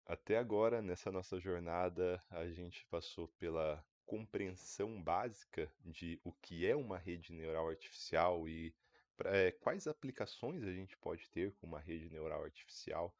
Até agora, nessa nossa jornada, a gente passou pela compreensão básica de o que é uma rede neural artificial e quais aplicações a gente pode ter com uma rede neural artificial.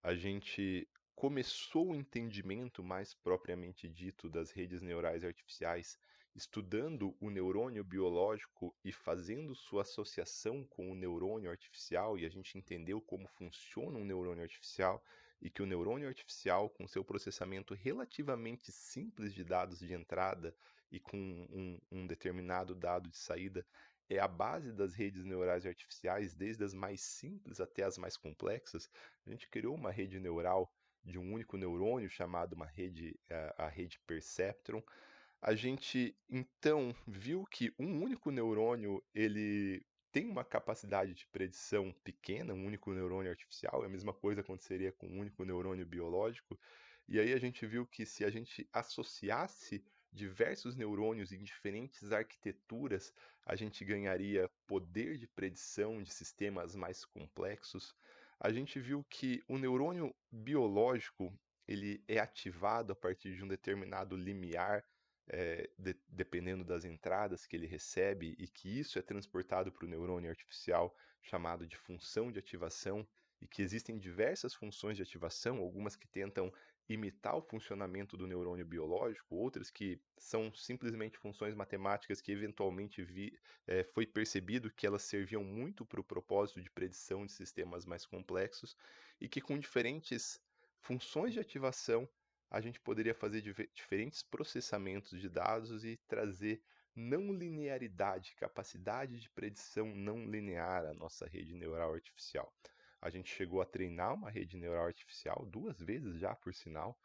A gente começou o entendimento mais propriamente dito das redes neurais artificiais, estudando o neurônio biológico e fazendo sua associação com o neurônio artificial, e a gente entendeu como funciona um neurônio artificial e que o neurônio artificial, com seu processamento relativamente simples de dados de entrada e com um determinado dado de saída, é a base das redes neurais artificiais, desde as mais simples até as mais complexas. A gente criou uma rede neural de um único neurônio, chamada uma rede, a rede Perceptron. A gente então viu que um único neurônio ele tem uma capacidade de predição pequena, um único neurônio artificial, é a mesma coisa aconteceria com um único neurônio biológico. E aí a gente viu que se a gente associasse diversos neurônios em diferentes arquiteturas, a gente ganharia poder de predição de sistemas mais complexos. A gente viu que o neurônio biológico ele é ativado a partir de um determinado limiar, dependendo das entradas que ele recebe, e que isso é transportado para o neurônio artificial, chamado de função de ativação, e que existem diversas funções de ativação, algumas que tentam imitar o funcionamento do neurônio biológico, outras que são simplesmente funções matemáticas que eventualmente foi percebido que elas serviam muito para o propósito de predição de sistemas mais complexos, e que com diferentes funções de ativação a gente poderia fazer diferentes processamentos de dados e trazer não linearidade, capacidade de predição não linear à nossa rede neural artificial. A gente chegou a treinar uma rede neural artificial duas vezes já, por sinal,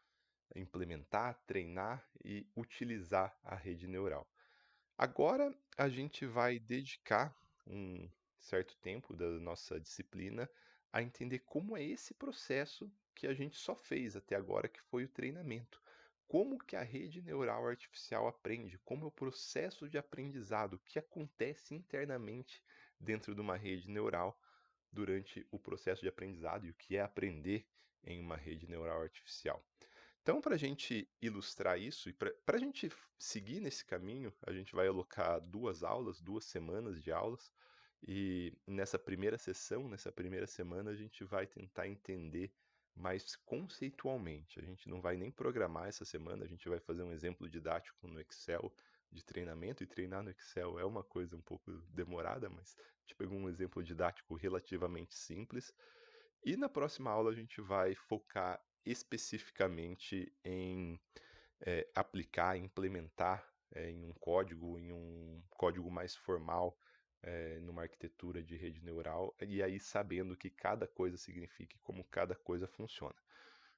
implementar, treinar e utilizar a rede neural. Agora a gente vai dedicar um certo tempo da nossa disciplina a entender como é esse processo que a gente só fez até agora, que foi o treinamento. Como que a rede neural artificial aprende? Como é o processo de aprendizado? O que acontece internamente dentro de uma rede neural durante o processo de aprendizado e o que é aprender em uma rede neural artificial? Então, para a gente ilustrar isso e para a gente seguir nesse caminho, a gente vai alocar duas aulas, 2 semanas de aulas, e nessa primeira sessão, nessa primeira semana, a gente vai tentar entender mais conceitualmente. A gente não vai nem programar essa semana, a gente vai fazer um exemplo didático no Excel de treinamento, e treinar no Excel é uma coisa um pouco demorada, mas a gente pegou um exemplo didático relativamente simples. E na próxima aula a gente vai focar especificamente em aplicar, implementar em um código mais formal, numa arquitetura de rede neural, e aí sabendo o que cada coisa significa e como cada coisa funciona.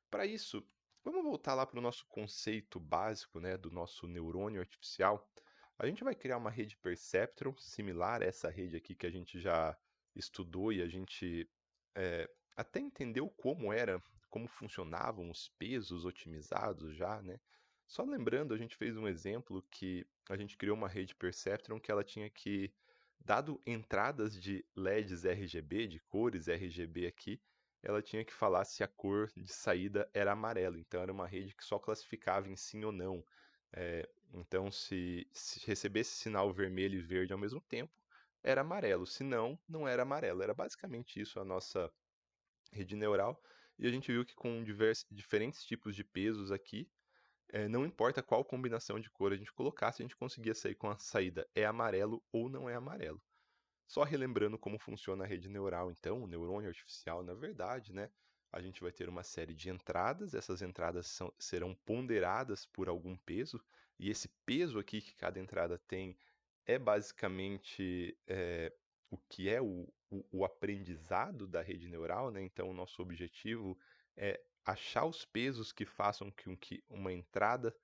Para isso, vamos voltar lá para o nosso conceito básico, né, do nosso neurônio artificial. A gente vai criar uma rede Perceptron, similar a essa rede aqui que a gente já estudou e a gente é, até entendeu como funcionavam os pesos otimizados já, né? Só lembrando, a gente fez um exemplo que a gente criou uma rede Perceptron que ela tinha que, dado entradas de LEDs RGB, de cores RGB aqui, ela tinha que falar se a cor de saída era amarelo. Então era uma rede que só classificava em sim ou não. Então se recebesse sinal vermelho e verde ao mesmo tempo, era amarelo. Se não, não era amarelo. Era basicamente isso a nossa rede neural. E a gente viu que com diferentes tipos de pesos aqui, não importa qual combinação de cor a gente colocasse, a gente conseguia sair com a saída é amarelo ou não é amarelo. Só relembrando como funciona a rede neural, então, o neurônio artificial, na verdade, né? A gente vai ter uma série de entradas, essas entradas serão ponderadas por algum peso, e esse peso aqui que cada entrada tem é basicamente o que é o aprendizado da rede neural, né? Então, o nosso objetivo é achar os pesos que façam com que uma entrada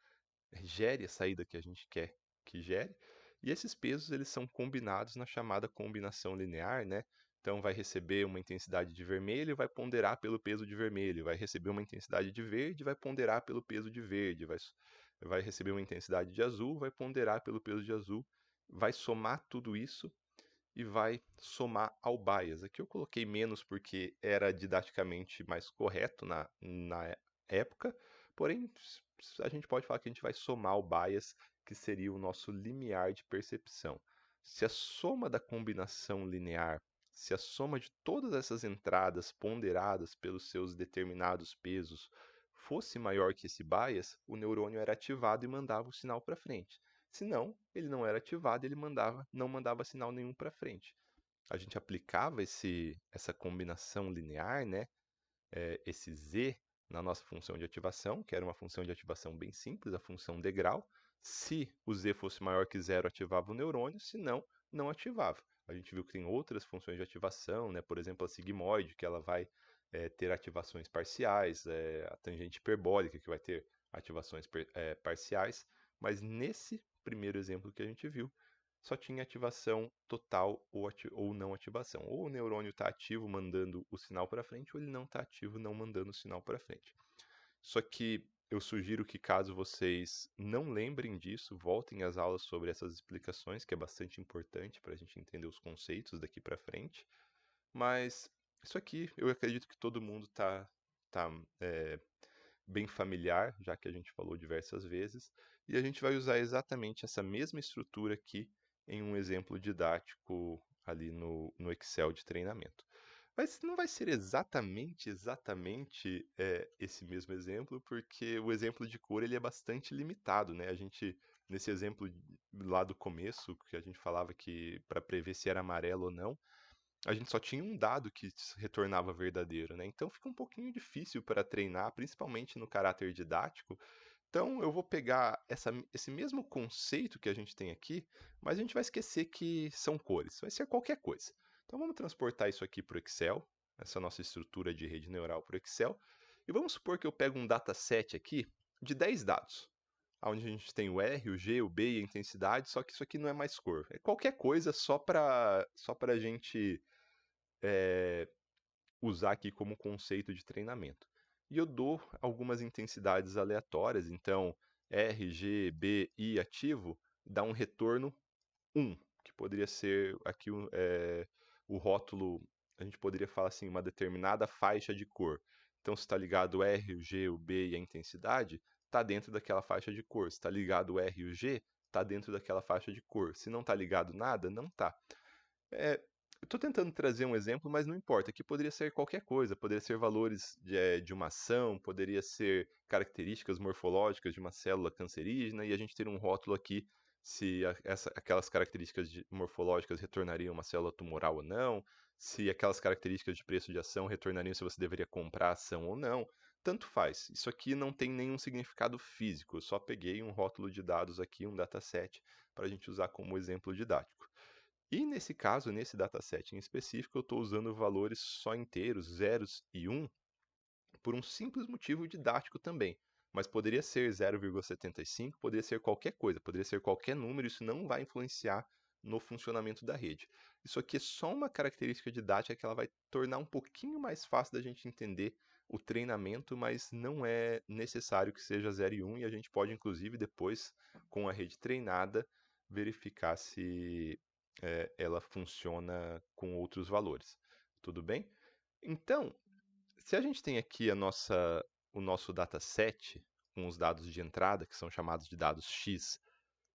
gere a saída que a gente quer que gere, e esses pesos eles são combinados na chamada combinação linear, né? Então vai receber uma intensidade de vermelho e vai ponderar pelo peso de vermelho, vai receber uma intensidade de verde e vai ponderar pelo peso de verde, vai receber uma intensidade de azul, vai ponderar pelo peso de azul, vai somar tudo isso e vai somar ao bias. Aqui eu coloquei menos porque era didaticamente mais correto época, porém a gente pode falar que a gente vai somar o bias, que seria o nosso limiar de percepção. Se a soma da combinação linear, se a soma de todas essas entradas ponderadas pelos seus determinados pesos fosse maior que esse bias, o neurônio era ativado e mandava o sinal para frente. Se não, ele não era ativado, ele não mandava sinal nenhum para frente. A gente aplicava essa combinação linear, né, esse z na nossa função de ativação, que era uma função de ativação bem simples, a função degrau. Se o z fosse maior que zero, ativava o neurônio, se não, não ativava. A gente viu que tem outras funções de ativação, né? Por exemplo, a sigmoide, que ela vai ter ativações parciais, a tangente hiperbólica, que vai ter ativações parciais, mas nesse primeiro exemplo que a gente viu, só tinha ativação total ou não ativação. Ou o neurônio está ativo mandando o sinal para frente, ou ele não está ativo não mandando o sinal para frente. Só que eu sugiro que caso vocês não lembrem disso, voltem às aulas sobre essas explicações, que é bastante importante para a gente entender os conceitos daqui para frente. Mas isso aqui eu acredito que todo mundo tá bem familiar, já que a gente falou diversas vezes, e a gente vai usar exatamente essa mesma estrutura aqui em um exemplo didático ali no Excel de treinamento. Mas não vai ser exatamente esse mesmo exemplo, porque o exemplo de cor ele é bastante limitado, né? A gente, nesse exemplo lá do começo, que a gente falava que para prever se era amarelo ou não, a gente só tinha um dado que retornava verdadeiro, né? Então fica um pouquinho difícil para treinar, principalmente no caráter didático. Então eu vou pegar esse mesmo conceito que a gente tem aqui, mas a gente vai esquecer que são cores, vai ser qualquer coisa. Então vamos transportar isso aqui para o Excel, essa nossa estrutura de rede neural para o Excel, e vamos supor que eu pego um dataset aqui de 10 dados, onde a gente tem o R, o G, o B e a intensidade, só que isso aqui não é mais cor. É qualquer coisa só para a gente usar aqui como conceito de treinamento. E eu dou algumas intensidades aleatórias, então R, G, B, I ativo dá um retorno 1, que poderia ser aqui o rótulo, a gente poderia falar assim, uma determinada faixa de cor. Então, se está ligado o R, o G, o B e a intensidade, está dentro daquela faixa de cor. Se está ligado o R e o G, está dentro daquela faixa de cor. Se não está ligado nada, não está. Eu estou tentando trazer um exemplo, mas não importa. Aqui poderia ser qualquer coisa. Poderia ser valores de uma ação, poderia ser características morfológicas de uma célula cancerígena, e a gente ter um rótulo aqui se aquelas características morfológicas retornariam uma célula tumoral ou não, se aquelas características de preço de ação retornariam se você deveria comprar a ação ou não. Tanto faz. Isso aqui não tem nenhum significado físico. Eu só peguei um rótulo de dados aqui, um dataset, para a gente usar como exemplo didático. E nesse caso, nesse dataset em específico, eu estou usando valores só inteiros, zeros e 1, por um simples motivo didático também. Mas poderia ser 0,75, poderia ser qualquer coisa, poderia ser qualquer número, isso não vai influenciar no funcionamento da rede. Isso aqui é só uma característica didática que ela vai tornar um pouquinho mais fácil da gente entender o treinamento, mas não é necessário que seja 0 e 1, e a gente pode, inclusive, depois, com a rede treinada, verificar se ela funciona com outros valores. Tudo bem? Então, se a gente tem aqui o nosso dataset com os dados de entrada, que são chamados de dados X,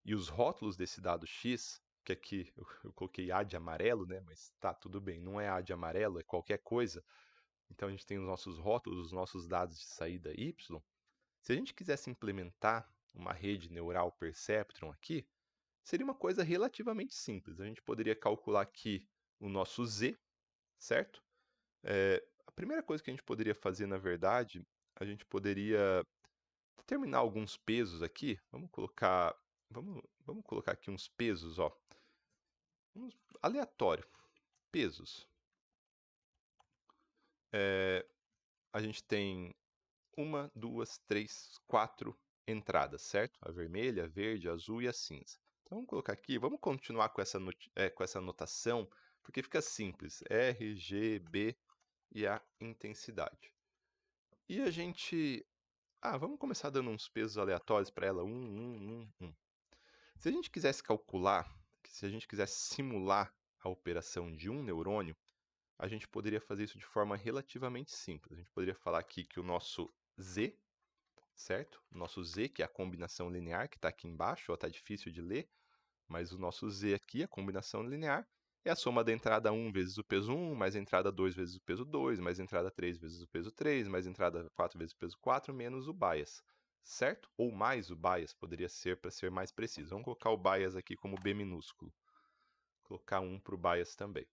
e os rótulos desse dado X, que aqui eu coloquei A de amarelo, né? Mas tá, tudo bem, não é A de amarelo, é qualquer coisa. Então a gente tem os nossos rótulos, os nossos dados de saída Y. Se a gente quisesse implementar uma rede neural perceptron aqui, seria uma coisa relativamente simples. A gente poderia calcular aqui o nosso Z, certo? A primeira coisa que a gente poderia fazer, na verdade, a gente poderia determinar alguns pesos aqui. Vamos colocar aqui uns pesos, ó. Aleatório. Pesos. A gente tem uma, duas, três, quatro entradas, certo? A vermelha, a verde, a azul e a cinza. Então vamos colocar aqui, vamos continuar com essa notação, porque fica simples. R, G, B e a intensidade. E a gente. Vamos começar dando uns pesos aleatórios para ela. Um. Se a gente quisesse calcular, se a gente quisesse simular a operação de um neurônio, a gente poderia fazer isso de forma relativamente simples. A gente poderia falar aqui que o nosso Z certo? O nosso z, que é a combinação linear, que está aqui embaixo, está difícil de ler, mas o nosso z aqui, a combinação linear, é a soma da entrada 1 vezes o peso 1, mais a entrada 2 vezes o peso 2, mais a entrada 3 vezes o peso 3, mais a entrada 4 vezes o peso 4, menos o bias, certo? Ou mais o bias, poderia ser, para ser mais preciso. Vamos colocar o bias aqui como B minúsculo. Colocar 1 para o bias também.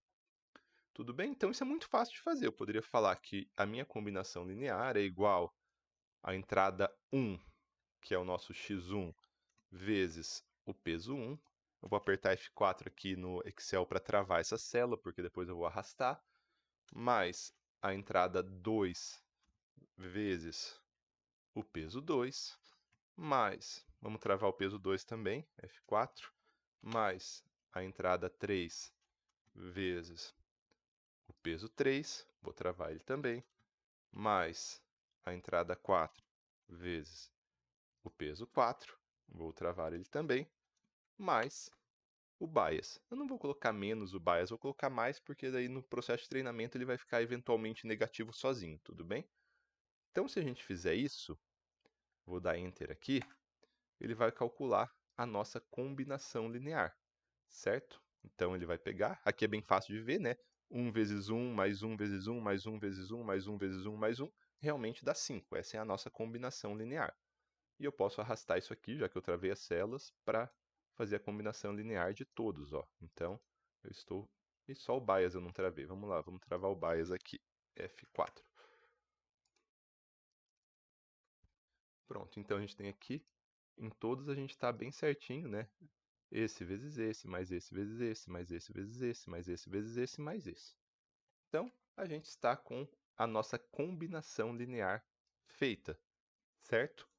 Tudo bem? Então isso é muito fácil de fazer. Eu poderia falar que a minha combinação linear é igual à entrada 1, que é o nosso x1, vezes o peso 1. Eu vou apertar F4 aqui no Excel para travar essa célula, porque depois eu vou arrastar. Mais a entrada 2 vezes o peso 2. Mais, vamos travar o peso 2 também, F4. Mais a entrada 3 vezes o peso 3. Vou travar ele também. Mais a entrada 4 vezes o peso 4. Vou travar ele também. Mais o bias. Eu não vou colocar menos o bias, vou colocar mais, porque daí no processo de treinamento ele vai ficar eventualmente negativo sozinho, tudo bem? Então, se a gente fizer isso, vou dar Enter aqui, ele vai calcular a nossa combinação linear, certo? Então, ele vai pegar, aqui é bem fácil de ver, né? 1 vezes 1, mais 1 vezes 1, mais 1 vezes 1, mais 1 vezes 1, mais 1, realmente dá 5. Essa é a nossa combinação linear. E eu posso arrastar isso aqui, já que eu travei as células, para fazer a combinação linear de todos, ó. Então, eu estou... E só o bias eu não travei. Vamos lá, vamos travar o bias aqui. F4. Pronto, então a gente tem aqui, em todos a gente está bem certinho, né? Esse vezes esse, mais esse vezes esse, mais esse vezes esse, mais esse vezes esse, mais esse. Então, a gente está com a nossa combinação linear feita, certo?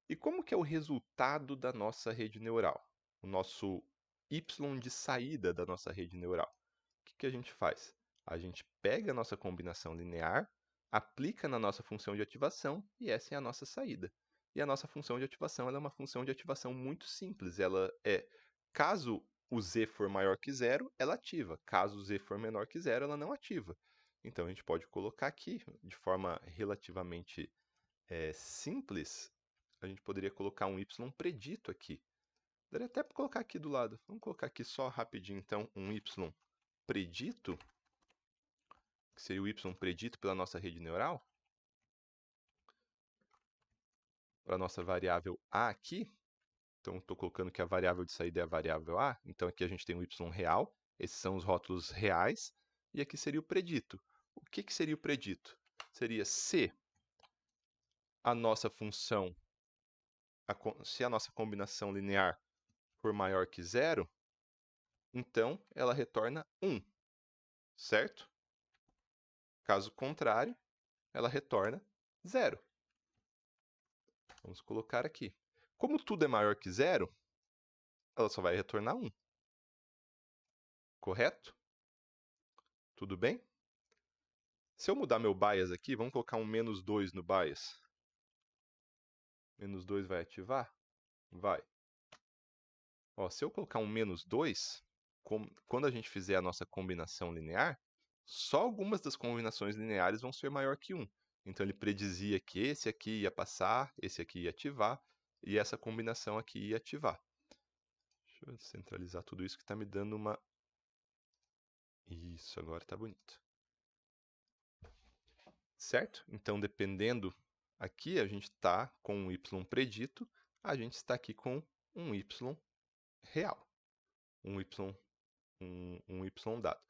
E como que é o resultado da nossa rede neural? O nosso y de saída da nossa rede neural. O que que a gente faz? A gente pega a nossa combinação linear, aplica na nossa função de ativação e essa é a nossa saída. E a nossa função de ativação ela é uma função de ativação muito simples. Ela é, caso o z for maior que zero, ela ativa. Caso o z for menor que zero, ela não ativa. Então a gente pode colocar aqui, de forma relativamente simples, a gente poderia colocar um y predito aqui. Daria até para colocar aqui do lado. Vamos colocar aqui só rapidinho, então, um y predito, que seria o y predito pela nossa rede neural, para a nossa variável a aqui. Então, estou colocando que a variável de saída é a variável a. Então, aqui a gente tem o y real. Esses são os rótulos reais. E aqui seria o predito. O que, que seria o predito? Seria se a nossa função, se a nossa combinação linear for maior que zero, então ela retorna 1, certo? Caso contrário, ela retorna 0. Vamos colocar aqui. Como tudo é maior que zero, ela só vai retornar 1. Correto? Tudo bem? Se eu mudar meu bias aqui, vamos colocar um menos 2 no bias. Menos 2 vai ativar? Vai. Ó, se eu colocar um menos 2, quando a gente fizer a nossa combinação linear, só algumas das combinações lineares vão ser maior que 1. Então ele predizia que esse aqui ia passar, esse aqui ia ativar, e essa combinação aqui ia ativar. Deixa eu centralizar tudo isso que está me dando uma... Isso, agora está bonito. Certo? Então, dependendo, aqui a gente está com um y predito, a gente está aqui com um y real, um y dado.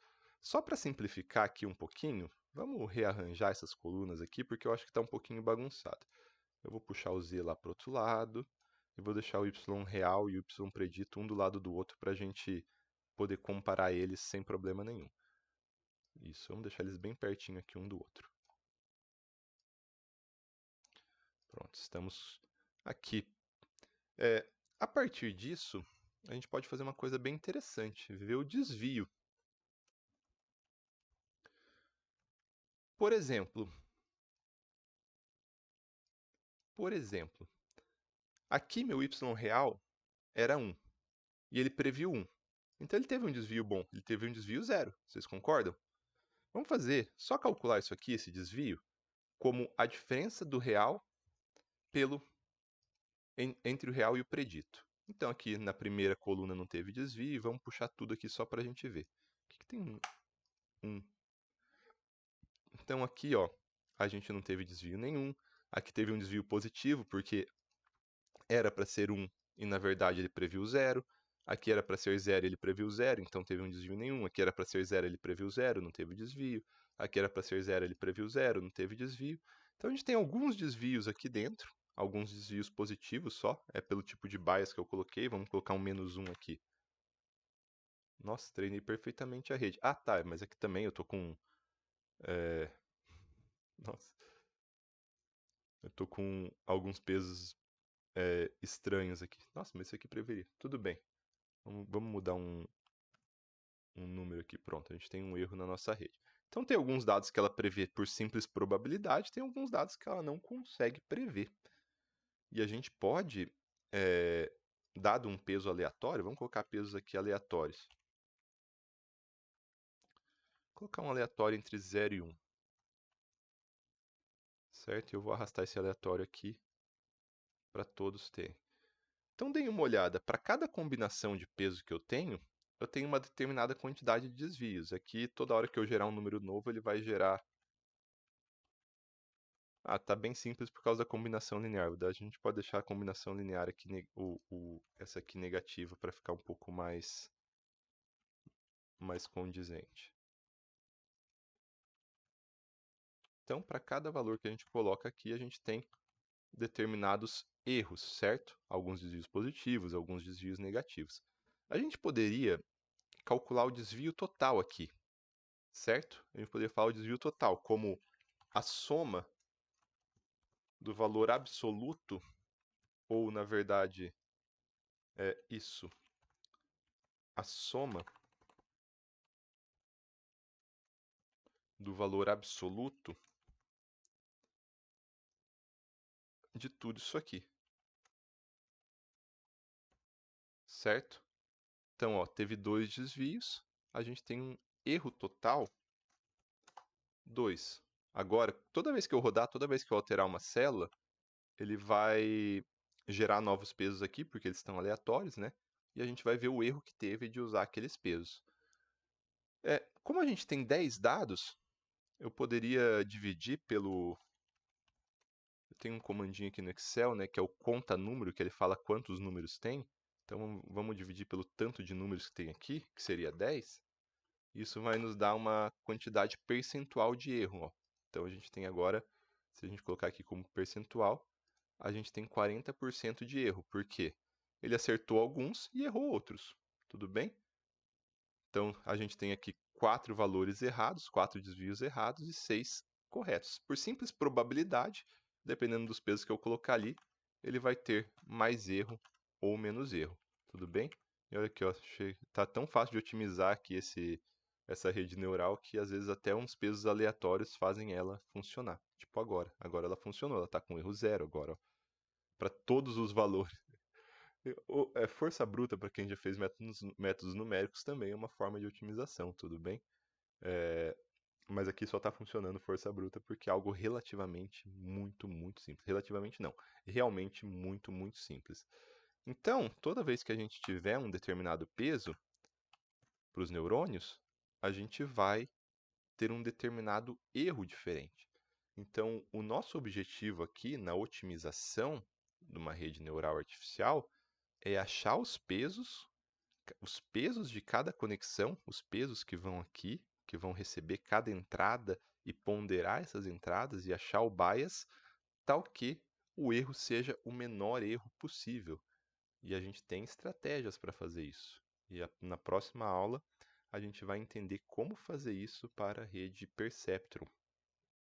Só para simplificar aqui um pouquinho, vamos rearranjar essas colunas aqui, porque eu acho que está um pouquinho bagunçado. Eu vou puxar o z lá para o outro lado, e vou deixar o y real e o y predito um do lado do outro para a gente poder comparar eles sem problema nenhum. Isso, vamos deixar eles bem pertinho aqui um do outro. Pronto, estamos aqui. A partir disso, a gente pode fazer uma coisa bem interessante, ver o desvio. Por exemplo, aqui meu y real era 1, e ele previu 1. Então ele teve um desvio bom, ele teve um desvio 0. Vocês concordam? Vamos fazer, só calcular isso aqui, esse desvio, como a diferença do real pelo entre o real e o predito. Então aqui na primeira coluna não teve desvio, vamos puxar tudo aqui só para a gente ver. O que tem um? Então aqui, ó, a gente não teve desvio nenhum. Aqui teve um desvio positivo, porque era para ser 1 e na verdade ele previu 0. Aqui era para ser 0 e ele previu 0, então teve um desvio nenhum. Aqui era para ser 0, ele previu 0, não teve desvio. Aqui era para ser 0, ele previu 0, não teve desvio. Então a gente tem alguns desvios aqui dentro, alguns desvios positivos só, é pelo tipo de bias que eu coloquei. Vamos colocar um -1 aqui. Nossa, treinei perfeitamente a rede. Ah, tá, mas aqui também eu tô com... Nossa, eu tô com alguns pesos estranhos aqui. Nossa, mas isso aqui preveria. Tudo bem. Vamos mudar um número aqui. Pronto, a gente tem um erro na nossa rede. Então tem alguns dados que ela prevê por simples probabilidade, tem alguns dados que ela não consegue prever. E a gente pode, dado um peso aleatório, vamos colocar pesos aqui aleatórios. Vou colocar um aleatório entre 0 e 1. Certo? Eu vou arrastar esse aleatório aqui para todos terem. Então deem uma olhada, para cada combinação de peso que eu tenho uma determinada quantidade de desvios. Aqui, toda hora que eu gerar um número novo, ele vai gerar... Ah, tá bem simples por causa da combinação linear. A gente pode deixar a combinação linear aqui, essa aqui negativa, para ficar um pouco mais condizente. Então, para cada valor que a gente coloca aqui, a gente tem determinados erros, certo? Alguns desvios positivos, alguns desvios negativos. A gente poderia calcular o desvio total aqui, certo? A gente poderia falar o desvio total como a soma do valor absoluto, ou na verdade é isso, a soma do valor absoluto de tudo isso aqui, certo? Então, ó, teve 2 desvios, a gente tem um erro total 2. Agora, toda vez que eu rodar, toda vez que eu alterar uma célula, ele vai gerar novos pesos aqui, porque eles estão aleatórios, né? E a gente vai ver o erro que teve de usar aqueles pesos. Como a gente tem 10 dados, eu poderia dividir pelo... Eu tenho um comandinho aqui no Excel, né, que é o conta número, que ele fala quantos números tem. Então vamos dividir pelo tanto de números que tem aqui, que seria 10. Isso vai nos dar uma quantidade percentual de erro, ó. Então a gente tem agora, se a gente colocar aqui como percentual, a gente tem 40% de erro. Por quê? Ele acertou alguns e errou outros. Tudo bem? Então a gente tem aqui 4 valores errados, 4 desvios errados e 6 corretos. Por simples probabilidade, dependendo dos pesos que eu colocar ali, ele vai ter mais erro ou menos erro. Tudo bem? E olha aqui, ó, tá tão fácil de otimizar aqui essa rede neural que às vezes até uns pesos aleatórios fazem ela funcionar. Tipo agora. Agora ela funcionou, ela está com erro zero agora, para todos os valores. Força bruta, para quem já fez métodos numéricos, também é uma forma de otimização, tudo bem? É, mas aqui só está funcionando força bruta porque é algo relativamente muito simples. Relativamente não, realmente muito simples. Então, toda vez que a gente tiver um determinado peso para os neurônios, a gente vai ter um determinado erro diferente. Então, o nosso objetivo aqui na otimização de uma rede neural artificial é achar os pesos de cada conexão, os pesos que vão aqui, que vão receber cada entrada e ponderar essas entradas e achar o bias, tal que o erro seja o menor erro possível. E a gente tem estratégias para fazer isso. E na próxima aula a gente vai entender como fazer isso para a rede Perceptron.